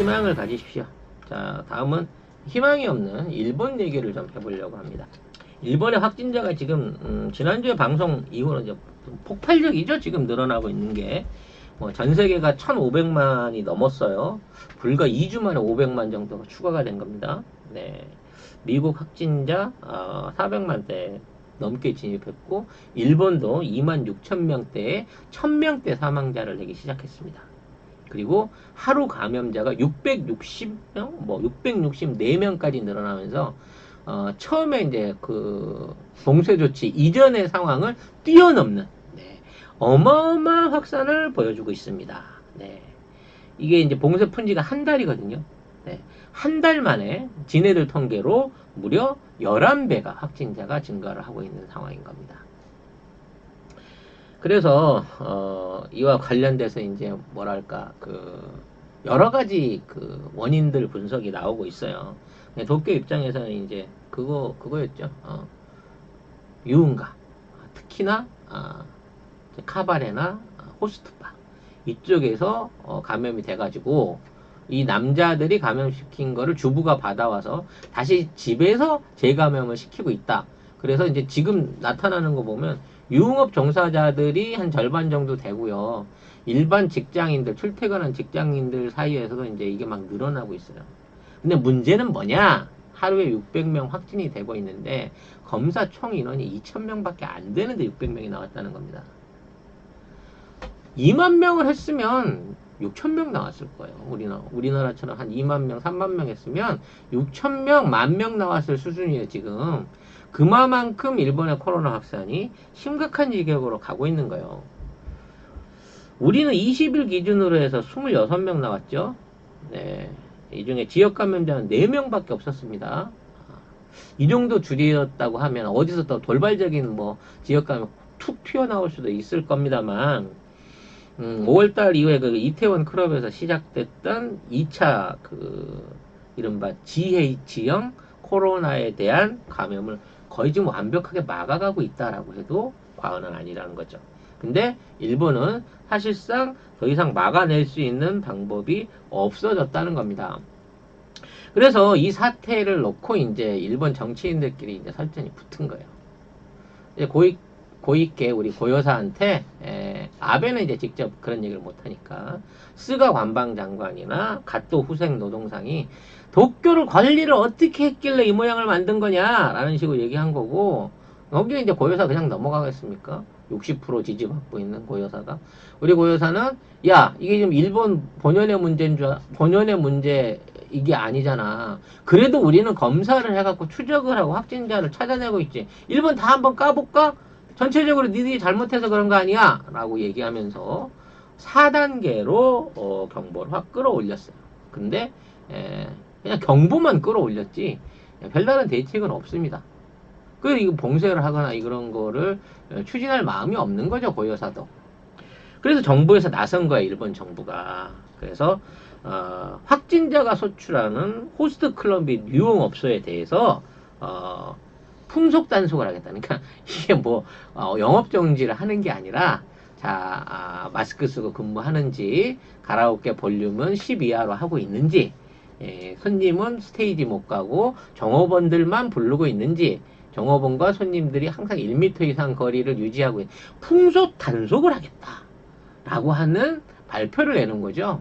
희망을 가지십시오. 자, 다음은 희망이 없는 일본 얘기를 좀 해보려고 합니다. 일본의 확진자가 지금 지난주에 방송 이후로 이제 폭발적이죠. 지금 늘어나고 있는 게. 전 세계가 1,500만이 넘었어요. 불과 2주 만에 500만 정도가 추가가 된 겁니다. 네. 미국 확진자 400만대 넘게 진입했고, 일본도 2만 6천 명대에 1000명대 사망자를 내기 시작했습니다. 그리고 하루 감염자가 660명, 664명까지 늘어나면서 처음에 이제 그 봉쇄 조치 이전의 상황을 뛰어넘는 어마어마한 확산을 보여주고 있습니다. 네. 이게 이제 봉쇄 푼 지가 한 달이거든요. 네. 한 달 만에 지네들 통계로 무려 11배가 확진자가 증가를 하고 있는 상황인 겁니다. 그래서 이와 관련돼서 이제 뭐랄까 여러 가지 원인들 분석이 나오고 있어요. 도쿄 입장에서는 이제 그거였죠. 유흥가, 특히나 카바레나 호스트바 이쪽에서 감염이 돼가지고 이 남자들이 감염시킨 거를 주부가 받아와서 다시 집에서 재감염을 시키고 있다. 그래서 이제 지금 나타나는 거 보면 유흥업 종사자들이 한 절반 정도 되고요. 일반 직장인들, 출퇴근한 직장인들 사이에서도 이제 이게 막 늘어나고 있어요. 근데 문제는 뭐냐? 하루에 600명 확진이 되고 있는데 검사 총 인원이 2,000명밖에 안 되는데 600명이 나왔다는 겁니다. 2만 명을 했으면 6,000명 나왔을 거예요. 우리나라처럼 한 2만 명, 3만 명 했으면 6,000명, 10,000명 나왔을 수준이에요, 지금. 그만큼 일본의 코로나 확산이 심각한 지경으로 가고 있는 거예요. 우리는 20일 기준으로 해서 26명 나왔죠. 네. 이 중에 지역 감염자는 4명밖에 없었습니다. 이 정도 줄이었다고 하면 어디서 또 돌발적인 지역 감염 툭 튀어나올 수도 있을 겁니다만, 5월달 이후에 이태원 클럽에서 시작됐던 2차 이른바 GH형 코로나에 대한 감염을 거의 지금 완벽하게 막아가고 있다라고 해도 과언은 아니라는 거죠. 근데 일본은 사실상 더 이상 막아낼 수 있는 방법이 없어졌다는 겁니다. 그래서 이 사태를 놓고 이제 일본 정치인들끼리 이제 설전이 붙은 거예요. 이제 고이케 우리 고요사한테 아베는 이제 직접 그런 얘기를 못하니까 스가 관방장관이나 갓도 후생 노동상이 도쿄를 관리를 어떻게 했길래 이 모양을 만든 거냐라는 식으로 얘기한 거고, 여기에 이제 고요사 그냥 넘어가겠습니까? 60% 지지받고 있는 고요사가, 우리 고요사는 야 이게 지금 일본 본연의 문제 이게 아니잖아. 그래도 우리는 검사를 해갖고 추적을 하고 확진자를 찾아내고 있지. 일본 다 한번 까볼까? 전체적으로 니들이 잘못해서 그런 거 아니야? 라고 얘기하면서 4단계로 경보를 확 끌어올렸어요. 근데 그냥 경보만 끌어올렸지 별다른 대책은 없습니다. 그래서 이거 봉쇄를 하거나 이런 거를 추진할 마음이 없는 거죠, 고여사도. 그래서 정부에서 나선 거예요, 일본 정부가. 그래서 확진자가 소출하는 호스트 클럽 및 유흥업소에 대해서 풍속 단속을 하겠다. 그러니까 이게 영업 정지를 하는 게 아니라, 마스크 쓰고 근무하는지, 가라오케 볼륨은 10 이하로 하고 있는지, 손님은 스테이지 못 가고 종업원들만 부르고 있는지, 종업원과 손님들이 항상 1m 이상 거리를 유지하고 풍속 단속을 하겠다 라고 하는 발표를 내는 거죠.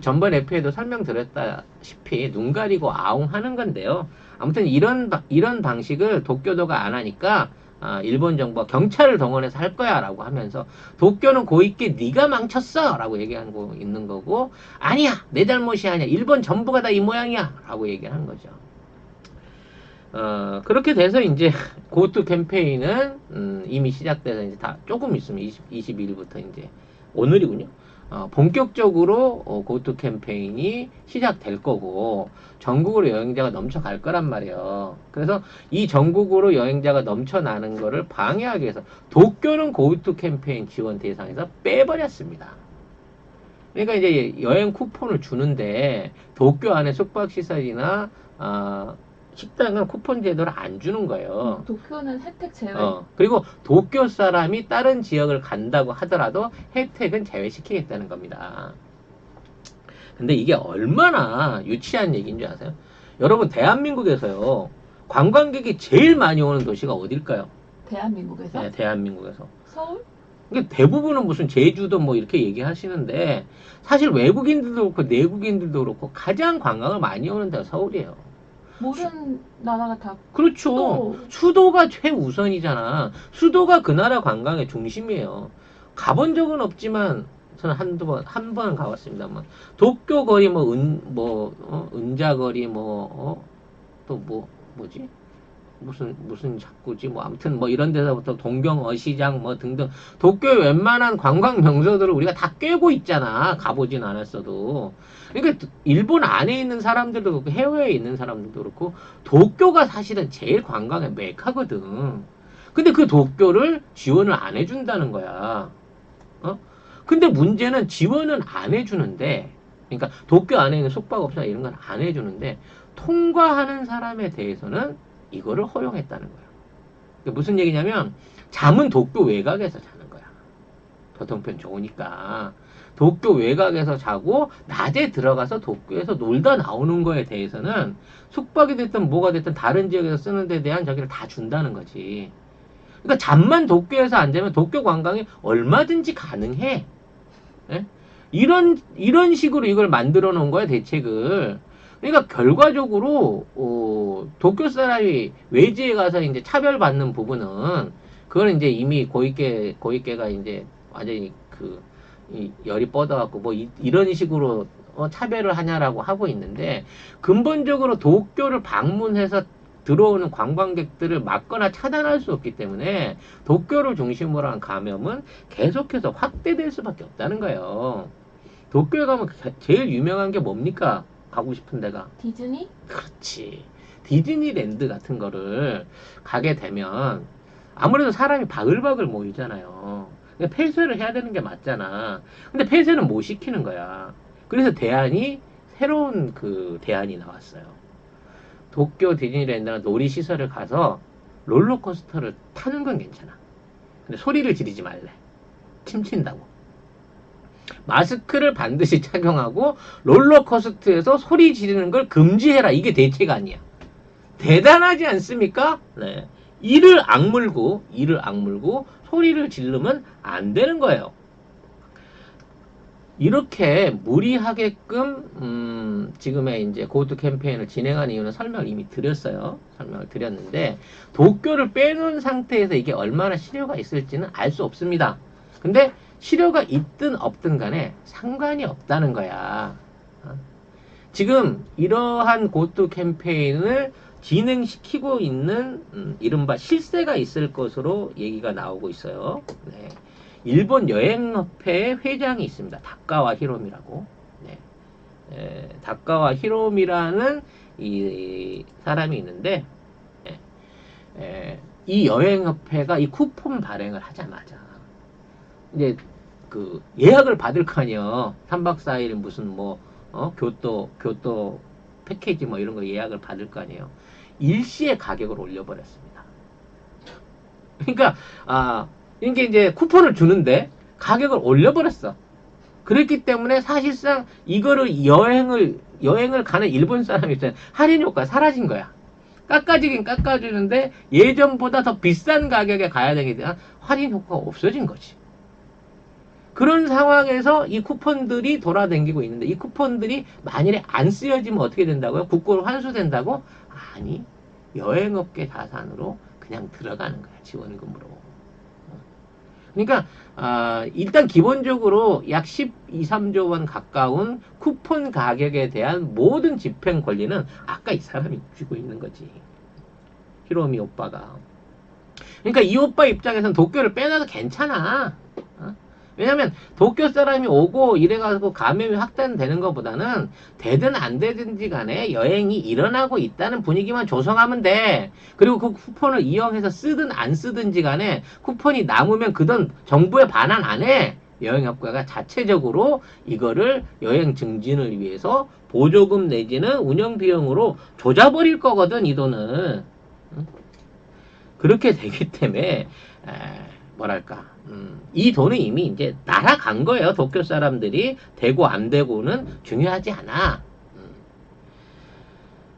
전번 FA도 설명드렸다시피 눈 가리고 아웅 하는 건데요. 아무튼 이런 방식을 도쿄도가 안 하니까 일본 정부가 경찰을 동원해서 할 거야 라고 하면서, 도쿄는 고있게 네가 망쳤어 라고 얘기하고 있는 거고, 아니야 내 잘못이 아니야 일본 전부가 다 이 모양이야 라고 얘기하는 거죠. 그렇게 돼서 이제 고투 캠페인은 이미 시작돼서 이제 다 조금 있으면 22일부터 이제 오늘이군요. 본격적으로 고투 캠페인이 시작될 거고, 전국으로 여행자가 넘쳐갈 거란 말이에요. 그래서 이 전국으로 여행자가 넘쳐나는 거를 방해하기 위해서 도쿄는 고투 캠페인 지원 대상에서 빼버렸습니다. 그러니까 이제 여행 쿠폰을 주는데 도쿄 안에 숙박시설이나 식당은 쿠폰 제도를 안 주는 거예요. 도쿄는 혜택 제외. 그리고 도쿄 사람이 다른 지역을 간다고 하더라도 혜택은 제외시키겠다는 겁니다. 근데 이게 얼마나 유치한 얘기인 줄 아세요? 여러분, 대한민국에서요, 관광객이 제일 많이 오는 도시가 어딜까요? 대한민국에서? 네, 대한민국에서. 서울? 이게 대부분은 무슨 제주도 뭐 이렇게 얘기하시는데, 사실 외국인들도 그렇고 내국인들도 그렇고 가장 관광을 많이 오는 데가 서울이에요. 모든 나라가 다 그렇죠. 또 수도가 최우선이잖아. 수도가 그 나라 관광의 중심이에요. 가본 적은 없지만 저는 한 번은 가봤습니다만 도쿄 거리 은자거리 또 뭐지? 무슨 자꾸지 아무튼 이런 데서부터 동경어시장 등등 도쿄의 웬만한 관광 명소들을 우리가 다 꿰고 있잖아. 가보진 않았어도. 그러니까 일본 안에 있는 사람들도 그렇고 해외에 있는 사람들도 그렇고 도쿄가 사실은 제일 관광의 메카거든. 근데 그 도쿄를 지원을 안 해준다는 거야. 근데 문제는 지원은 안 해주는데, 그러니까 도쿄 안에 있는 숙박업소나 이런 건 안 해주는데 통과하는 사람에 대해서는 이거를 허용했다는 거야. 그러니까 무슨 얘기냐면 잠은 도쿄 외곽에서 자는 거야. 교통편 좋으니까. 도쿄 외곽에서 자고 낮에 들어가서 도쿄에서 놀다 나오는 거에 대해서는 숙박이 됐든 뭐가 됐든 다른 지역에서 쓰는 데 대한 저기를 다 준다는 거지. 그러니까 잠만 도쿄에서 안 자면 도쿄 관광이 얼마든지 가능해. 예? 이런 식으로 이걸 만들어 놓은 거야, 대책을. 그러니까 결과적으로 도쿄 사람이 외지에 가서 이제 차별받는 부분은 그거는 이제 이미 고위계가 이제 완전히 이 열이 뻗어갖고 이런 식으로 차별을 하냐라고 하고 있는데, 근본적으로 도쿄를 방문해서 들어오는 관광객들을 막거나 차단할 수 없기 때문에 도쿄를 중심으로 한 감염은 계속해서 확대될 수밖에 없다는 거예요. 도쿄에 가면 제일 유명한 게 뭡니까? 가고 싶은 데가. 디즈니? 그렇지. 디즈니랜드 같은 거를 가게 되면 아무래도 사람이 바글바글 모이잖아요. 그러니까 폐쇄를 해야 되는 게 맞잖아. 근데 폐쇄는 못 시키는 거야. 그래서 새로운 대안이 나왔어요. 도쿄 디즈니랜드나 놀이시설을 가서 롤러코스터를 타는 건 괜찮아. 근데 소리를 지르지 말래. 침튄다고. 마스크를 반드시 착용하고 롤러코스터에서 소리 지르는 걸 금지해라. 이게 대책 아니야. 대단하지 않습니까? 네. 이를 악물고 소리를 지르면 안 되는 거예요. 이렇게 무리하게끔 지금의 이제 고투 캠페인을 진행한 이유는 설명을 이미 드렸어요. 설명을 드렸는데 도쿄를 빼놓은 상태에서 이게 얼마나 실효가 있을지는 알 수 없습니다. 근데 실효가 있든 없든 간에 상관이 없다는 거야. 지금 이러한 고투 캠페인을 진행시키고 있는 이른바 실세가 있을 것으로 얘기가 나오고 있어요. 네. 일본 여행협회의 회장이 있습니다. 다카와 히로미라고. 네. 다카와 히로미라는 이 사람이 있는데, 이 여행협회가 이 쿠폰 발행을 하자마자 이제 예약을 받을 거 아니에요. 3박 4일 무슨 교토 패키지 이런 거 예약을 받을 거 아니에요. 일시에 가격을 올려버렸습니다. 그러니까 이게 이제 쿠폰을 주는데 가격을 올려버렸어. 그렇기 때문에 사실상 이거를 여행을 가는 일본 사람 입장에 할인 효과 사라진 거야. 깎아주긴 깎아주는데 예전보다 더 비싼 가격에 가야 되기 때문에 할인 효과가 없어진 거지. 그런 상황에서 이 쿠폰들이 돌아다니고 있는데 이 쿠폰들이 만일에 안 쓰여지면 어떻게 된다고요? 국고로 환수된다고? 아니, 여행업계 자산으로 그냥 들어가는 거야. 지원금으로. 그러니까 일단 기본적으로 약 12, 3조 원 가까운 쿠폰 가격에 대한 모든 집행 권리는 아까 이 사람이 쥐고 있는 거지. 히로미 오빠가. 그러니까 이 오빠 입장에서는 도쿄를 빼놔도 괜찮아. 왜냐면 도쿄 사람이 오고 이래가지고 감염이 확산되는 것보다는 되든 안 되든지 간에 여행이 일어나고 있다는 분위기만 조성하면 돼. 그리고 그 쿠폰을 이용해서 쓰든 안 쓰든지 간에 쿠폰이 남으면 그 돈 정부에 반환 안 해. 여행업계가 자체적으로 이거를 여행 증진을 위해서 보조금 내지는 운영 비용으로 조져버릴 거거든, 이 돈을. 응? 그렇게 되기 때문에 뭐랄까 이 돈은 이미 이제 날아간 거예요. 도쿄 사람들이 되고 안 되고는 중요하지 않아.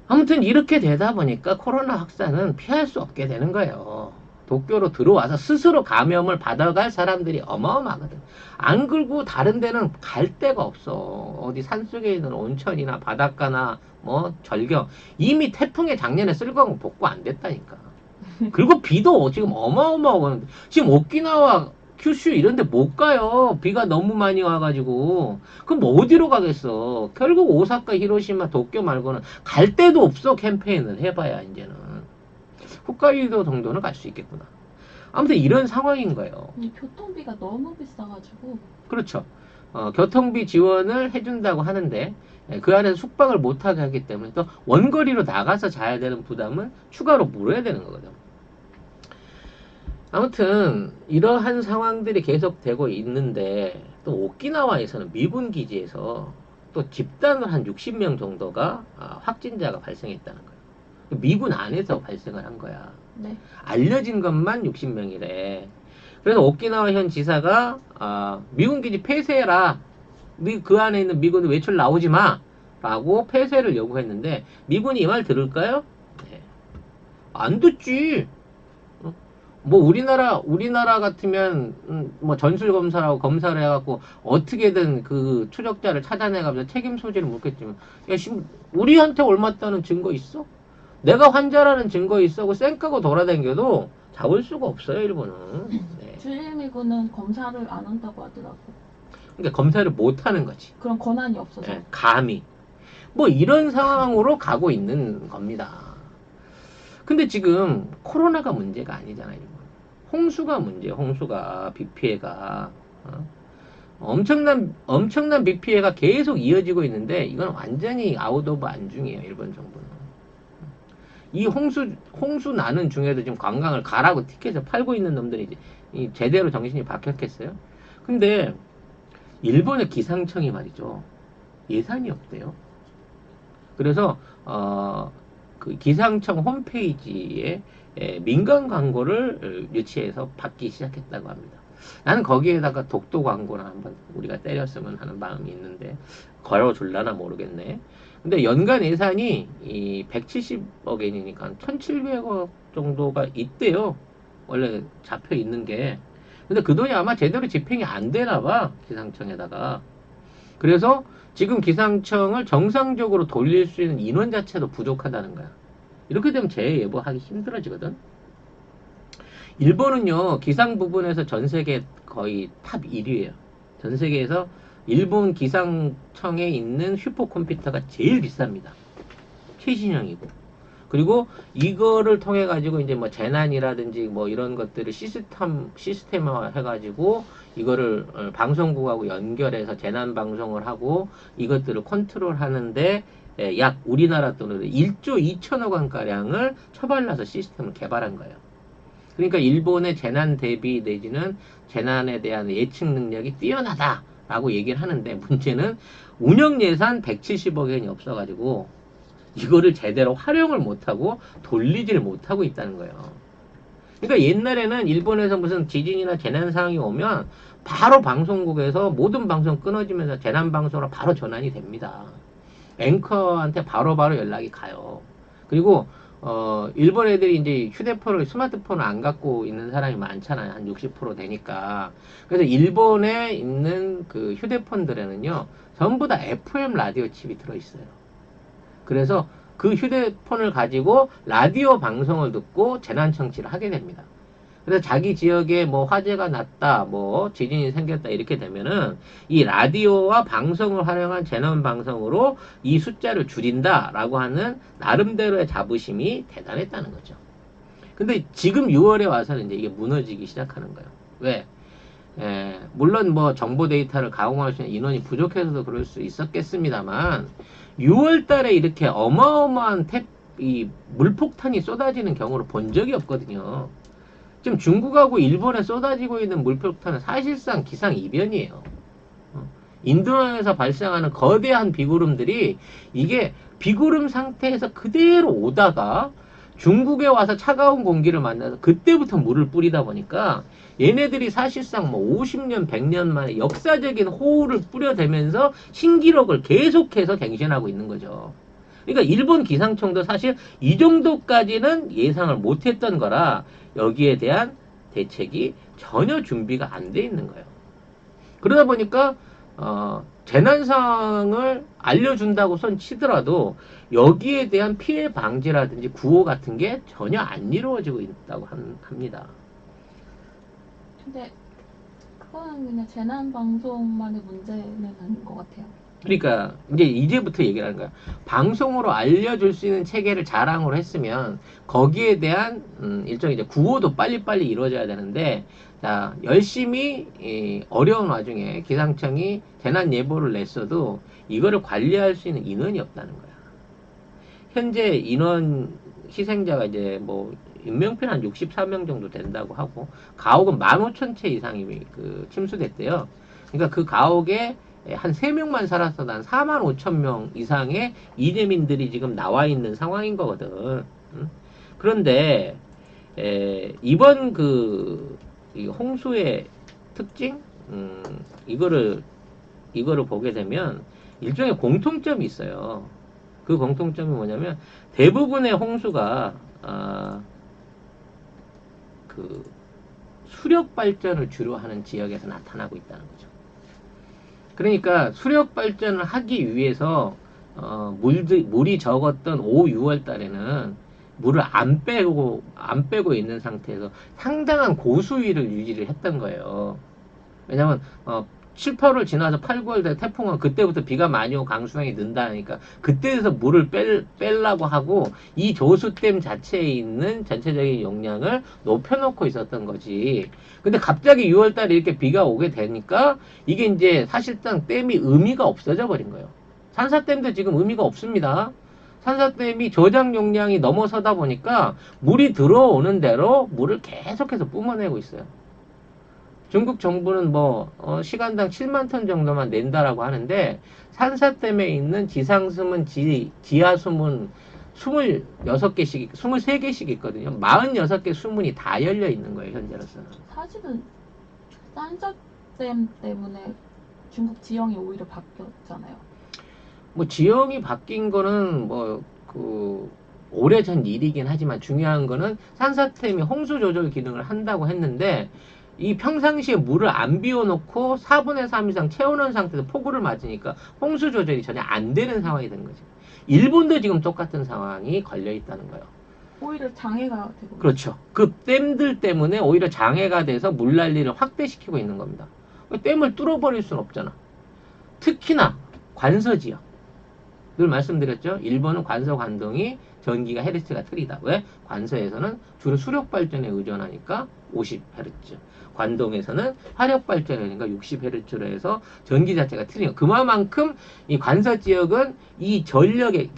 아무튼 이렇게 되다 보니까 코로나 확산은 피할 수 없게 되는 거예요. 도쿄로 들어와서 스스로 감염을 받아갈 사람들이 어마어마하거든. 안 그러고 다른 데는 갈 데가 없어. 어디 산속에 있는 온천이나 바닷가나 뭐 절경. 이미 태풍에 작년에 쓸거는 복구 안 됐다니까. 그리고 비도 지금 어마어마하고 지금 오키나와 큐슈 이런 데 못 가요. 비가 너무 많이 와가지고. 그럼 뭐 어디로 가겠어. 결국 오사카, 히로시마, 도쿄 말고는 갈 데도 없어. 캠페인을 해봐야 이제는. 홋카이도 정도는 갈 수 있겠구나. 아무튼 이런 상황인 거예요. 이 교통비가 너무 비싸가지고. 그렇죠. 교통비 지원을 해준다고 하는데 그 안에서 숙박을 못하게 하기 때문에 또 원거리로 나가서 자야 되는 부담은 추가로 물어야 되는 거거든. 아무튼 이러한 상황들이 계속되고 있는데 또 오키나와에서는 미군 기지에서 또 집단으로 한 60명 정도가 확진자가 발생했다는 거예요. 미군 안에서 발생을 한 거야. 네. 알려진 것만 60명이래. 그래서 오키나와 현 지사가 미군 기지 폐쇄해라. 그 안에 있는 미군 외출 나오지 마. 라고 폐쇄를 요구했는데 미군이 이 말 들을까요? 네. 안 듣지. 뭐 우리나라 같으면 뭐 전술 검사라고 검사를 해갖고 어떻게든 그 추적자를 찾아내가면서 책임 소지를 묻겠지만 야 지금 우리한테 옮았다는 증거 있어? 내가 환자라는 증거 있어? 고 쌩까고 돌아다녀도 잡을 수가 없어요 일본은. 네. 주일미군은 검사를 안 한다고 하더라고. 그러니까 검사를 못 하는 거지. 그런 권한이 없어서. 네, 감히 뭐 이런 상황으로 가고 있는 겁니다. 근데 지금 코로나가 문제가 아니잖아요. 홍수가 문제예요. 홍수가 비 피해가 엄청난 비 피해가 계속 이어지고 있는데 이건 완전히 아웃 오브 안중이에요. 일본 정부는. 이 홍수 나는 중에도 지금 관광을 가라고 티켓을 팔고 있는 놈들이 제대로 정신이 박혔겠어요? 근데 일본의 기상청이 말이죠. 예산이 없대요. 그래서 그 기상청 홈페이지에 민간 광고를 유치해서 받기 시작했다고 합니다. 나는 거기에다가 독도 광고나 한번 우리가 때렸으면 하는 마음이 있는데 걸어줄라나 모르겠네. 근데 연간 예산이 이 170억 엔이니까 1,700억 정도가 있대요. 원래 잡혀 있는 게. 근데 그 돈이 아마 제대로 집행이 안 되나 봐. 기상청에다가. 그래서 지금 기상청을 정상적으로 돌릴 수 있는 인원 자체도 부족하다는 거야. 이렇게 되면 재예보하기 힘들어지거든. 일본은요, 기상 부분에서 전 세계 거의 탑 1위에요. 전 세계에서 일본 기상청에 있는 슈퍼컴퓨터가 제일 비쌉니다. 최신형이고. 그리고 이거를 통해 가지고 이제 뭐 재난이라든지 뭐 이런 것들을 시스템화 해가지고 이거를 방송국하고 연결해서 재난 방송을 하고 이것들을 컨트롤 하는데 약 우리나라 돈으로 1조 2천억 원가량을 처발라서 시스템을 개발한 거예요. 그러니까 일본의 재난 대비 내지는 재난에 대한 예측 능력이 뛰어나다라고 얘기를 하는데 문제는 운영 예산 170억 엔이 없어가지고 이거를 제대로 활용을 못하고 돌리지를 못하고 있다는 거예요. 그러니까 옛날에는 일본에서 무슨 지진이나 재난 상황이 오면 바로 방송국에서 모든 방송 끊어지면서 재난 방송으로 바로 전환이 됩니다. 앵커한테 바로바로 연락이 가요. 그리고 일본 애들이 이제 스마트폰을 안 갖고 있는 사람이 많잖아요. 한 60% 되니까. 그래서 일본에 있는 그 휴대폰들에는요, 전부 다 FM 라디오 칩이 들어있어요. 그래서 그 휴대폰을 가지고 라디오 방송을 듣고 재난 청취를 하게 됩니다. 그래서 자기 지역에 뭐 화재가 났다, 뭐 지진이 생겼다 이렇게 되면은 이 라디오와 방송을 활용한 재난 방송으로 이 숫자를 줄인다라고 하는 나름대로의 자부심이 대단했다는 거죠. 근데 지금 6월에 와서는 이제 이게 무너지기 시작하는 거예요. 왜? 물론 뭐 정보 데이터를 가공할 수 있는 인원이 부족해서도 그럴 수 있었겠습니다만 6월 달에 이렇게 어마어마한 이 물폭탄이 쏟아지는 경우를 본 적이 없거든요. 지금 중국하고 일본에 쏟아지고 있는 물폭탄은 사실상 기상이변이에요. 인도양에서 발생하는 거대한 비구름들이 이게 비구름 상태에서 그대로 오다가 중국에 와서 차가운 공기를 만나서 그때부터 물을 뿌리다 보니까 얘네들이 사실상 뭐 50년, 100년 만에 역사적인 호우를 뿌려대면서 신기록을 계속해서 갱신하고 있는 거죠. 그러니까 일본 기상청도 사실 이 정도까지는 예상을 못했던 거라 여기에 대한 대책이 전혀 준비가 안 돼 있는 거예요. 그러다 보니까 재난 상황을 알려준다고 선 치더라도 여기에 대한 피해 방지라든지 구호 같은 게 전혀 안 이루어지고 있다고 합니다. 근데 그거는 그냥 재난 방송만의 문제는 아닌 것 같아요. 그러니까 이제부터 얘기를 하는 거야. 방송으로 알려줄 수 있는 체계를 자랑으로 했으면 거기에 대한 일종의 이제 구호도 빨리빨리 이루어져야 되는데, 자, 열심히 어려운 와중에 기상청이 재난 예보를 냈어도 이거를 관리할 수 있는 인원이 없다는 거야. 현재 인원 희생자가 이제 뭐 인명피해 한 64명 정도 된다고 하고 가옥은 15,000채 이상이 침수됐대요. 그러니까 그 가옥에 한 3명만 살았어도 한 45,000명 이상의 이재민들이 지금 나와 있는 상황인 거거든. 그런데 이번 이 홍수의 특징, 이거를 보게 되면 일종의 공통점이 있어요. 그 공통점이 뭐냐면 대부분의 홍수가 그 수력 발전을 주로 하는 지역에서 나타나고 있다는 거죠. 그러니까 수력 발전을 하기 위해서 물이 적었던 5, 6월 달에는 물을 안 빼고 있는 상태에서 상당한 고수위를 유지를 했던 거예요. 왜냐면 7, 8월 지나서 8, 9월 돼 태풍은 그때부터 비가 많이 오고 강수량이 는다니까 그때에서 물을 빼려고 하고 이 조수댐 자체에 있는 전체적인 용량을 높여놓고 있었던 거지. 근데 갑자기 6월 달에 이렇게 비가 오게 되니까 이게 이제 사실상 댐이 의미가 없어져 버린 거예요. 산사댐도 지금 의미가 없습니다. 산사댐이 저장 용량이 넘어서다 보니까 물이 들어오는 대로 물을 계속해서 뿜어내고 있어요. 중국 정부는 시간당 7만 톤 정도만 낸다라고 하는데 산사댐에 있는 지상수문, 지하수문 26개씩, 23개씩 있거든요. 46개 수문이 다 열려 있는 거예요, 현재로서는. 사실은 산사댐 때문에 중국 지형이 오히려 바뀌었잖아요. 지형이 바뀐 거는 오래전 일이긴 하지만 중요한 거는 산사댐이 홍수 조절 기능을 한다고 했는데 이 평상시에 물을 안 비워놓고 4분의 3 이상 채워놓은 상태에서 폭우를 맞으니까 홍수 조절이 전혀 안 되는 상황이 된 거죠. 일본도 지금 똑같은 상황이 걸려 있다는 거예요. 오히려 장애가 되고. 그렇죠. 그 댐들 때문에 오히려 장애가 돼서 물난리를 확대시키고 있는 겁니다. 댐을 뚫어버릴 수는 없잖아. 특히나 관서 지역. 늘 말씀드렸죠. 일본은 관서 관동이 전기가 헤르츠가 틀리다. 왜? 관서에서는 주로 수력 발전에 의존하니까 50Hz. 관동에서는 화력 발전이니까 60Hz로 해서 전기 자체가 틀려요. 그만큼 이 관서 지역은 이 전력의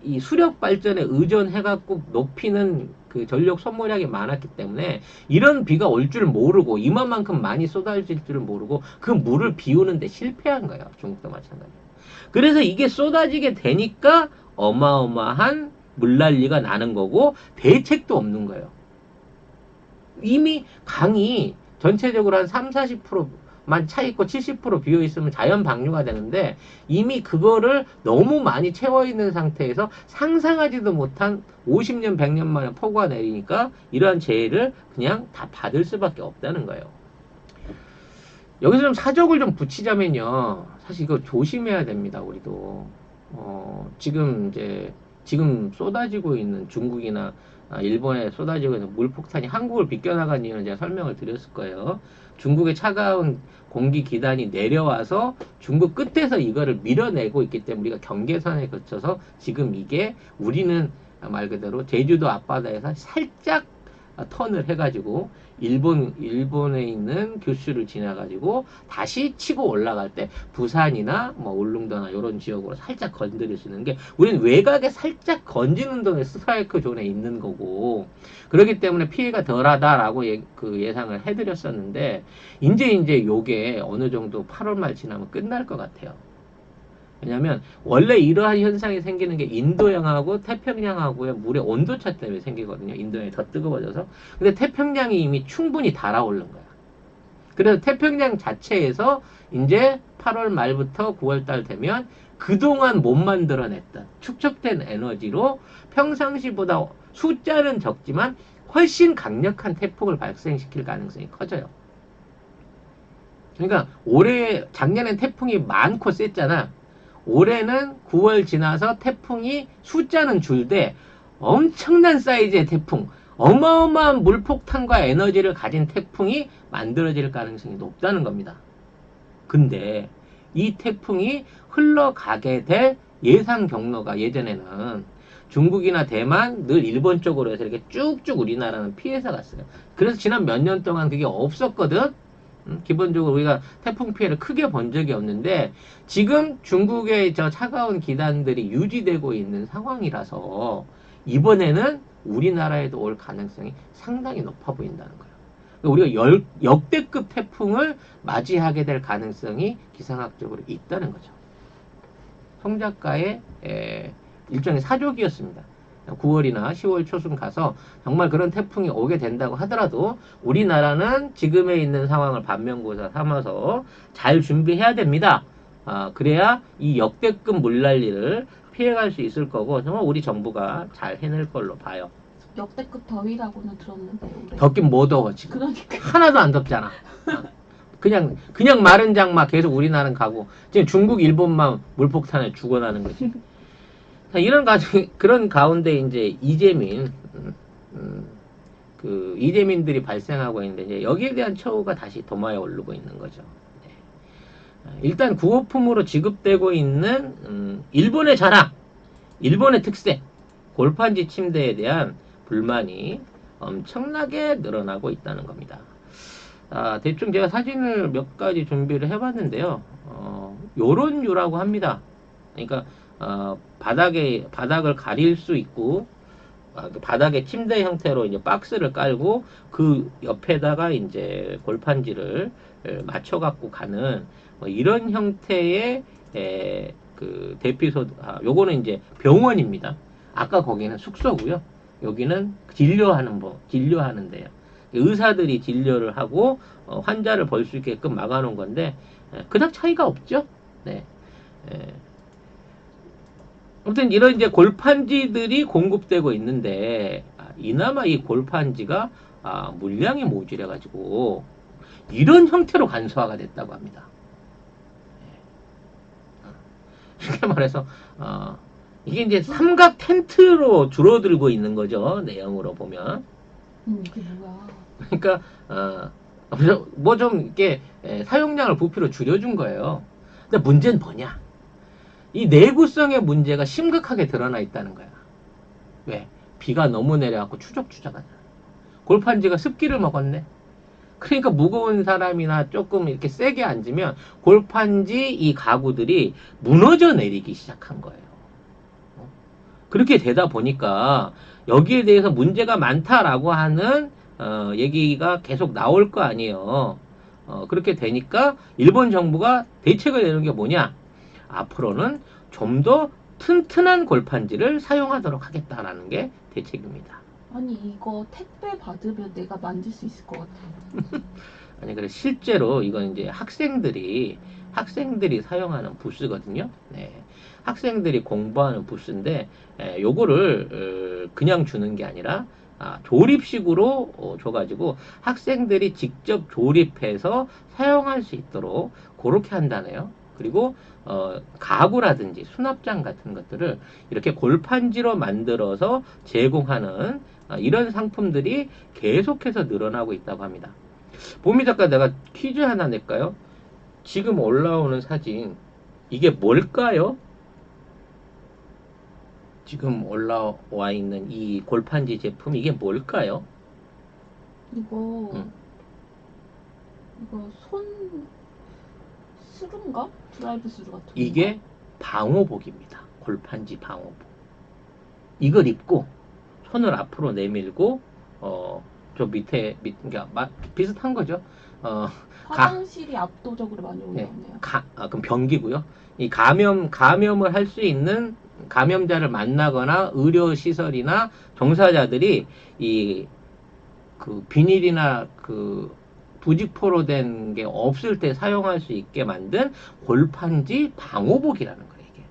이 수력 발전에 의존해갖고 높이는 그 전력 소모량이 많았기 때문에 이런 비가 올 줄 모르고 이만큼 많이 쏟아질 줄 모르고 그 물을 비우는데 실패한 거예요. 중국도 마찬가지예요. 그래서 이게 쏟아지게 되니까 어마어마한 물난리가 나는 거고 대책도 없는 거예요. 이미 강이 전체적으로 한 3, 40%만 차 있고 70% 비어 있으면 자연 방류가 되는데 이미 그거를 너무 많이 채워 있는 상태에서 상상하지도 못한 50년, 100년 만에 폭우가 내리니까 이러한 재해를 그냥 다 받을 수밖에 없다는 거예요. 여기서 좀 사족을 좀 붙이자면요. 사실 이거 조심해야 됩니다, 우리도. 지금 쏟아지고 있는 중국이나 일본에 쏟아지고 있는 물폭탄이 한국을 비껴나간 이유는 제가 설명을 드렸을 거예요. 중국의 차가운 공기 기단이 내려와서 중국 끝에서 이거를 밀어내고 있기 때문에 우리가 경계선에 거쳐서 지금 이게 우리는 말 그대로 제주도 앞바다에서 살짝 턴을 해가지고 일본에 있는 교슈를 지나가지고 다시 치고 올라갈 때 부산이나 뭐 울릉도나 이런 지역으로 살짝 건드릴 수 있는 게 우리는 외곽에 살짝 건지는 동에 스트라이크 존에 있는 거고 그렇기 때문에 피해가 덜하다라고 그 예상을 해드렸었는데 이제 요게 어느 정도 8월 말 지나면 끝날 것 같아요. 왜냐면 원래 이러한 현상이 생기는 게 인도양하고 태평양하고의 물의 온도차 때문에 생기거든요. 인도양이 더 뜨거워져서. 근데 태평양이 이미 충분히 달아오른 거야. 그래서 태평양 자체에서 이제 8월 말부터 9월 달 되면 그동안 못 만들어냈던 축적된 에너지로 평상시보다 숫자는 적지만 훨씬 강력한 태풍을 발생시킬 가능성이 커져요. 그러니까 작년엔 태풍이 많고 셌잖아. 올해는 9월 지나서 태풍이 숫자는 줄되 엄청난 사이즈의 태풍, 어마어마한 물폭탄과 에너지를 가진 태풍이 만들어질 가능성이 높다는 겁니다. 근데 이 태풍이 흘러가게 될 예상 경로가 예전에는 중국이나 대만, 늘 일본 쪽으로 해서 이렇게 쭉쭉 우리나라는 피해서 갔어요. 그래서 지난 몇 년 동안 그게 없었거든. 기본적으로 우리가 태풍 피해를 크게 본 적이 없는데 지금 중국의 저 차가운 기단들이 유지되고 있는 상황이라서 이번에는 우리나라에도 올 가능성이 상당히 높아 보인다는 거예요. 우리가 역대급 태풍을 맞이하게 될 가능성이 기상학적으로 있다는 거죠. 송 작가의 일종의 사족이었습니다. 9월이나 10월 초순 가서 정말 그런 태풍이 오게 된다고 하더라도 우리나라는 지금에 있는 상황을 반면교사 삼아서 잘 준비해야 됩니다. 그래야 이 역대급 물난리를 피해갈 수 있을 거고 정말 우리 정부가 잘 해낼 걸로 봐요. 역대급 더위라고는 들었는데 올해. 덥긴 뭐 더워 지금. 그러니까. 하나도 안 덥잖아. 그냥 마른 장마 계속 우리나라는 가고 지금 중국 일본만 물폭탄에 죽어나는 거지. 그런 가운데 이제 이재민들이 발생하고 있는데 이제 여기에 대한 처우가 다시 도마에 오르고 있는 거죠. 네. 일단 구호품으로 지급되고 있는 일본의 자랑, 일본의 특색, 골판지 침대에 대한 불만이 엄청나게 늘어나고 있다는 겁니다. 대충 제가 사진을 몇 가지 준비를 해봤는데요. 요런 류라고 합니다. 그러니까 바닥을 가릴 수 있고 그 바닥에 침대 형태로 이제 박스를 깔고 그 옆에다가 이제 골판지를 맞춰 갖고 가는 뭐 이런 형태의 그 요거는 이제 병원입니다. 아까 거기는 숙소고요. 여기는 진료하는 데요. 의사들이 진료를 하고 환자를 볼 수 있게끔 막아놓은 건데 그닥 차이가 없죠. 네. 아무튼 이런 이제 골판지들이 공급되고 있는데 이나마 이 골판지가 물량이 모자래 가지고 이런 형태로 간소화가 됐다고 합니다. 이렇게 말해서 이게 이제 삼각 텐트로 줄어들고 있는 거죠. 내용으로 보면. 이게 뭐야? 그러니까 뭐 좀 이렇게 사용량을 부피로 줄여준 거예요. 근데 문제는 뭐냐? 이 내구성의 문제가 심각하게 드러나 있다는 거야. 왜? 비가 너무 내려갖고 추적추적하잖아. 골판지가 습기를 먹었네. 그러니까 무거운 사람이나 조금 이렇게 세게 앉으면 골판지 이 가구들이 무너져 내리기 시작한 거예요. 그렇게 되다 보니까 여기에 대해서 문제가 많다라고 하는 얘기가 계속 나올 거 아니에요. 그렇게 되니까 일본 정부가 대책을 내는 게 뭐냐? 앞으로는 좀 더 튼튼한 골판지를 사용하도록 하겠다라는 게 대책입니다. 아니 이거 택배 받으면 내가 만질 수 있을 것 같아요. 아니 그래 실제로 이건 이제 학생들이 사용하는 부스거든요. 네. 학생들이 공부하는 부스인데 요거를 그냥 주는 게 아니라 조립식으로 줘가지고 학생들이 직접 조립해서 사용할 수 있도록 그렇게 한다네요. 그리고 가구라든지 수납장 같은 것들을 이렇게 골판지로 만들어서 제공하는 이런 상품들이 계속해서 늘어나고 있다고 합니다. 보미 작가 내가 퀴즈 하나 낼까요? 지금 올라오는 사진 이게 뭘까요? 지금 올라와 있는 이 골판지 제품 이게 뭘까요? 이거 응. 이거 손 스루인가? 드라이브 스루 같은 거. 이게 방호복입니다. 골판지 방호복. 이걸 입고 손을 앞으로 내밀고 저 그러니까 비슷한 거죠. 화장실이 압도적으로 많이 네. 올라오네요. 그럼 변기고요. 이 감염을 할 수 있는 감염자를 만나거나 의료 시설이나 종사자들이 그 비닐이나 그 부직포로 된 게 없을 때 사용할 수 있게 만든 골판지 방호복이라는 거예요, 이게.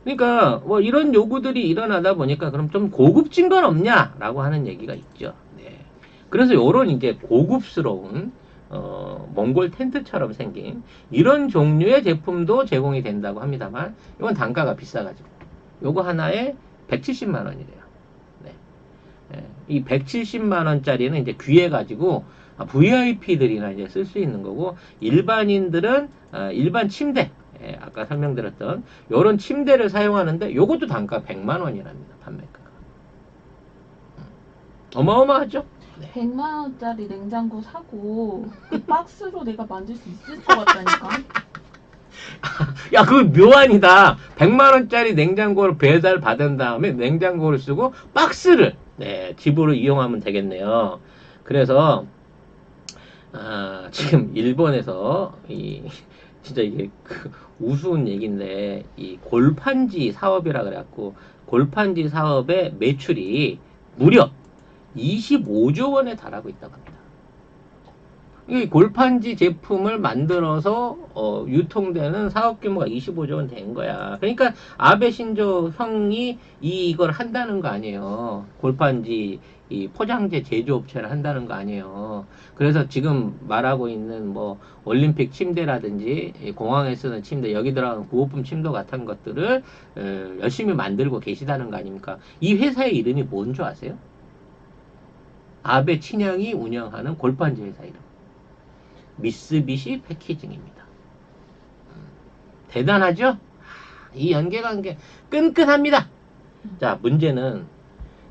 그러니까 뭐 이런 요구들이 일어나다 보니까 그럼 좀 고급진 건 없냐라고 하는 얘기가 있죠. 네. 그래서 요런 이제 고급스러운 몽골 텐트처럼 생긴 이런 종류의 제품도 제공이 된다고 합니다만 이건 단가가 비싸가지고 요거 하나에 170만 원이래요. 네. 네. 이 170만 원짜리는 이제 귀해가지고 VIP들이나 이제 쓸 수 있는 거고 일반인들은 일반 침대 아까 설명드렸던 요런 침대를 사용하는데 요것도 단가 100만 원이랍니다. 판매가가. 어마어마하죠? 네. 100만 원짜리 냉장고 사고 그 박스로 내가 만들 수 있을 것 같다니까. 야, 그거 묘안이다. 100만 원짜리 냉장고를 배달 받은 다음에 냉장고를 쓰고 박스를 집으로 이용하면 되겠네요. 그래서 지금 일본에서 진짜 이게 우스운 얘기인데 이 골판지 사업이라 그래갖고 골판지 사업의 매출이 무려 25조 원에 달하고 있다고 합니다. 이 골판지 제품을 만들어서 유통되는 사업 규모가 25조 원 된 거야. 그러니까 아베 신조 형이 이걸 한다는 거 아니에요. 골판지 이 포장재 제조업체를 한다는 거 아니에요. 그래서 지금 말하고 있는 뭐 올림픽 침대라든지 공항에 쓰는 침대 여기 들어가는 구호품 침대 같은 것들을 열심히 만들고 계시다는 거 아닙니까? 이 회사의 이름이 뭔 줄 아세요? 아베 친형이 운영하는 골판지 회사 이름. 미쓰비시 패키징입니다. 대단하죠? 이 연계관계 끈끈합니다. 자, 문제는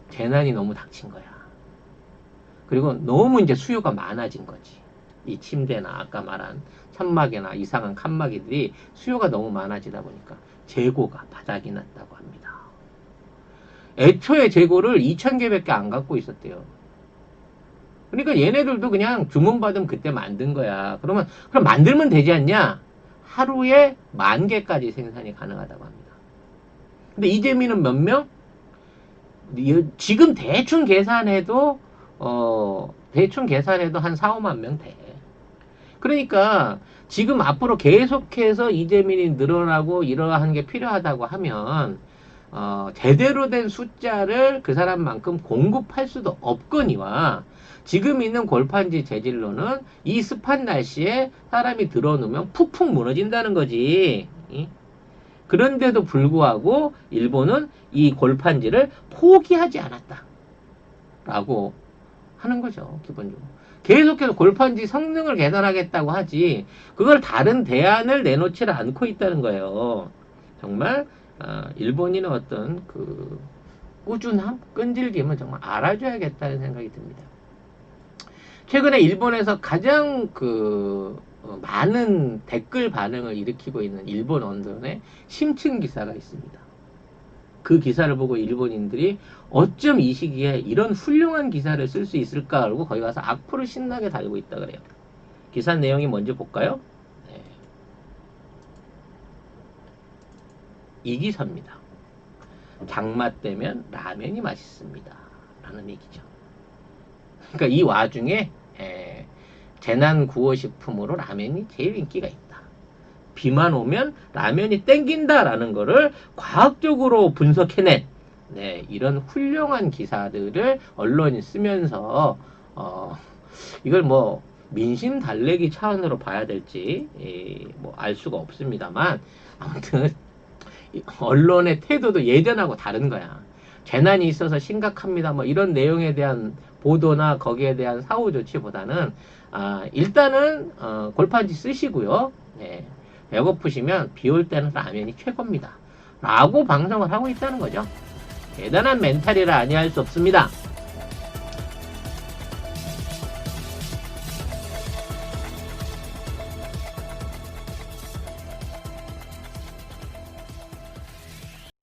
재난이 너무 닥친 거야. 그리고 너무 이제 수요가 많아진 거지. 이 침대나 아까 말한 천막이나 이상한 칸막이들이 수요가 너무 많아지다 보니까 재고가 바닥이 났다고 합니다. 애초에 재고를 2,000개밖에 안 갖고 있었대요. 그러니까 얘네들도 그냥 주문받으면 그때 만든 거야. 그럼 만들면 되지 않냐? 하루에 10,000개까지 생산이 가능하다고 합니다. 근데 이재민은 몇 명? 지금 대충 계산해도 한 4, 5만 명 돼. 그러니까 지금 앞으로 계속해서 이재민이 늘어나고 이러한 게 필요하다고 하면 제대로 된 숫자를 그 사람만큼 공급할 수도 없거니와 지금 있는 골판지 재질로는 이 습한 날씨에 사람이 들어놓으면 푹푹 무너진다는 거지. 그런데도 불구하고 일본은 이 골판지를 포기하지 않았다. 라고 하는 거죠. 기본적으로. 계속해서 골판지 성능을 개선하겠다고 하지 그걸 다른 대안을 내놓지를 않고 있다는 거예요. 정말 일본인의 어떤 그 꾸준함, 끈질김은 정말 알아줘야겠다는 생각이 듭니다. 최근에 일본에서 가장 많은 댓글 반응을 일으키고 있는 일본 언론의 심층 기사가 있습니다. 그 기사를 보고 일본인들이 어쩜 이 시기에 이런 훌륭한 기사를 쓸 수 있을까 하고 거기 가서 악플을 신나게 달고 있다 그래요. 기사 내용이 뭔지 볼까요? 네. 이 기사입니다. 장마 때면 라면이 맛있습니다. 라는 얘기죠. 그러니까 이 와중에 재난 구호식품으로 라면이 제일 인기가 있다. 비만 오면 라면이 땡긴다라는 거를 과학적으로 분석해낸 이런 훌륭한 기사들을 언론이 쓰면서 이걸 뭐 민심 달래기 차원으로 봐야 될지 뭐 알 수가 없습니다만 아무튼 언론의 태도도 예전하고 다른 거야. 재난이 있어서 심각합니다. 뭐 이런 내용에 대한 보도나 거기에 대한 사후 조치보다는 일단은 골판지 쓰시고요. 네. 배고프시면 비 올 때는 라면이 최고입니다. 라고 방송을 하고 있다는 거죠. 대단한 멘탈이라 아니할 수 없습니다.